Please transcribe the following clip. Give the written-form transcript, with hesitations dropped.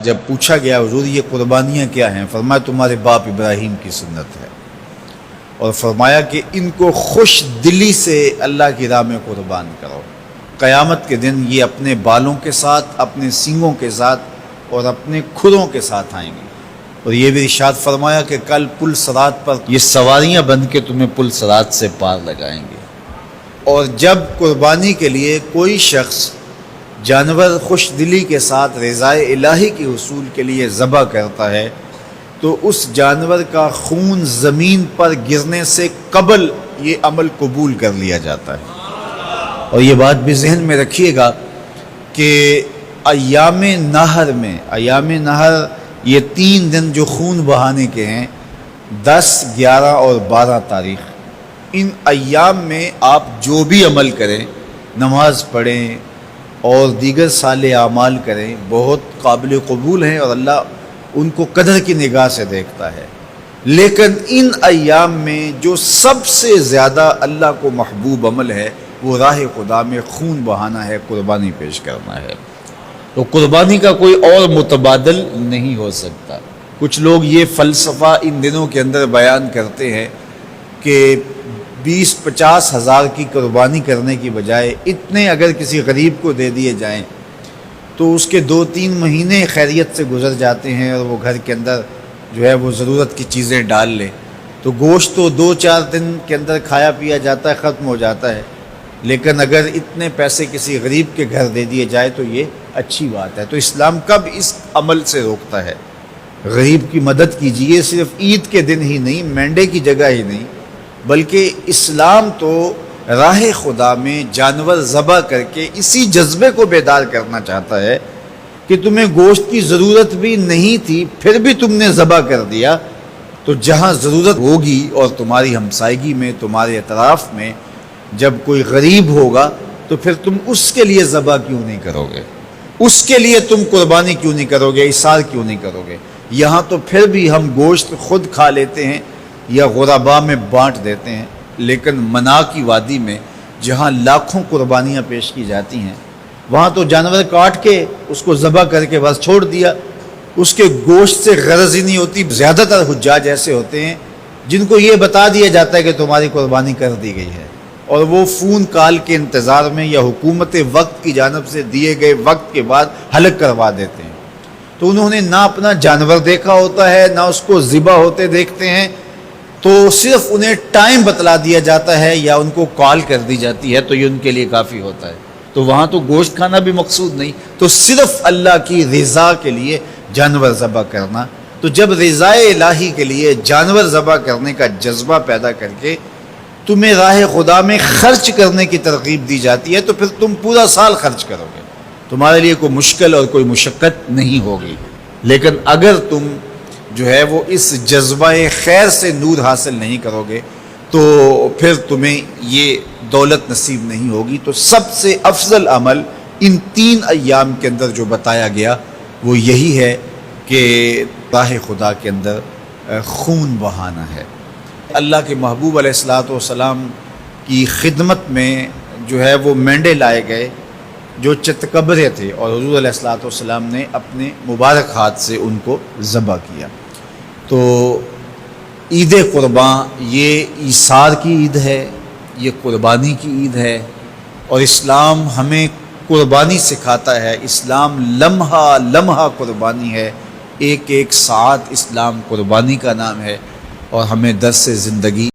جب پوچھا گیا حضور یہ قربانیاں کیا ہیں، فرمایا تمہارے باپ ابراہیم کی سنت ہے، اور فرمایا کہ ان کو خوش دلی سے اللہ کی راہ میں قربان کرو۔ قیامت کے دن یہ اپنے بالوں کے ساتھ، اپنے سینگوں کے ساتھ اور اپنے کھروں کے ساتھ آئیں گے، اور یہ بھی ارشاد فرمایا کہ کل پل صراط پر یہ سواریاں بن کے تمہیں پل صراط سے پار لگائیں گے۔ اور جب قربانی کے لیے کوئی شخص جانور خوش دلی کے ساتھ رضائے الہی کے حصول کے لیے ذبح کرتا ہے تو اس جانور کا خون زمین پر گرنے سے قبل یہ عمل قبول کر لیا جاتا ہے۔ اور یہ بات بھی ذہن میں رکھیے گا کہ ایام نہر یہ 3 دن جو خون بہانے کے ہیں، 10، 11 اور 12 تاریخ، ان ایام میں آپ جو بھی عمل کریں، نماز پڑھیں اور دیگر صالح اعمال کریں، بہت قابل قبول ہیں اور اللہ ان کو قدر کی نگاہ سے دیکھتا ہے۔ لیکن ان ایام میں جو سب سے زیادہ اللہ کو محبوب عمل ہے وہ راہ خدا میں خون بہانا ہے، قربانی پیش کرنا ہے۔ تو قربانی کا کوئی اور متبادل نہیں ہو سکتا۔ کچھ لوگ یہ فلسفہ ان دنوں کے اندر بیان کرتے ہیں کہ 20-50 ہزار کی قربانی کرنے کی بجائے اتنے اگر کسی غریب کو دے دیے جائیں تو اس کے 2-3 مہینے خیریت سے گزر جاتے ہیں، اور وہ گھر کے اندر جو ہے وہ ضرورت کی چیزیں ڈال لے تو گوشت تو 2-4 دن کے اندر کھایا پیا جاتا ہے، ختم ہو جاتا ہے۔ لیکن اگر اتنے پیسے کسی غریب کے گھر دے دیے جائے تو یہ اچھی بات ہے۔ تو اسلام کب اس عمل سے روکتا ہے؟ غریب کی مدد کیجیے، صرف عید کے دن ہی نہیں، مینڈے کی جگہ ہی نہیں، بلکہ اسلام تو راہ خدا میں جانور ذبح کر کے اسی جذبے کو بیدار کرنا چاہتا ہے کہ تمہیں گوشت کی ضرورت بھی نہیں تھی، پھر بھی تم نے ذبح کر دیا، تو جہاں ضرورت ہوگی اور تمہاری ہمسائیگی میں، تمہارے اطراف میں جب کوئی غریب ہوگا تو پھر تم اس کے لیے ذبح کیوں نہیں کرو گے؟ اس کے لیے تم قربانی کیوں نہیں کرو گے؟ اِثار کیوں نہیں کرو گے؟ یہاں تو پھر بھی ہم گوشت خود کھا لیتے ہیں یا غربا میں بانٹ دیتے ہیں، لیکن منا کی وادی میں جہاں لاکھوں قربانیاں پیش کی جاتی ہیں، وہاں تو جانور کاٹ کے اس کو ذبح کر کے بس چھوڑ دیا، اس کے گوشت سے غرض ہی نہیں ہوتی۔ زیادہ تر حجاج ایسے ہوتے ہیں جن کو یہ بتا دیا جاتا ہے کہ تمہاری قربانی کر دی گئی ہے، اور وہ فون کال کے انتظار میں یا حکومت وقت کی جانب سے دیے گئے وقت کے بعد حلق کروا دیتے ہیں۔ تو انہوں نے نہ اپنا جانور دیکھا ہوتا ہے، نہ اس کو ذبح ہوتے دیکھتے ہیں، تو صرف انہیں ٹائم بتلا دیا جاتا ہے یا ان کو کال کر دی جاتی ہے تو یہ ان کے لیے کافی ہوتا ہے۔ تو وہاں تو گوشت کھانا بھی مقصود نہیں، تو صرف اللہ کی رضا کے لیے جانور ذبح کرنا۔ تو جب رضائے الہی کے لیے جانور ذبح کرنے کا جذبہ پیدا کر کے تمہیں راہ خدا میں خرچ کرنے کی ترغیب دی جاتی ہے تو پھر تم پورا سال خرچ کرو گے، تمہارے لیے کوئی مشکل اور کوئی مشقت نہیں ہوگی۔ لیکن اگر تم جو ہے وہ اس جذبہ خیر سے نور حاصل نہیں کرو گے تو پھر تمہیں یہ دولت نصیب نہیں ہوگی۔ تو سب سے افضل عمل ان 3 ایام کے اندر جو بتایا گیا وہ یہی ہے کہ راہ خدا کے اندر خون بہانا ہے۔ اللہ کے محبوب علیہ الصلوۃ والسلام کی خدمت میں جو ہے وہ مینڈے لائے گئے جو چتکبرے تھے، اور حضور علیہ الصلوۃ والسلام نے اپنے مبارک ہاتھ سے ان کو ذبح کیا۔ تو عید قرباں یہ ایثار کی عید ہے، یہ قربانی کی عید ہے، اور اسلام ہمیں قربانی سکھاتا ہے۔ اسلام لمحہ لمحہ قربانی ہے، ایک ایک ساعت اسلام قربانی کا نام ہے، اور ہمیں درس زندگی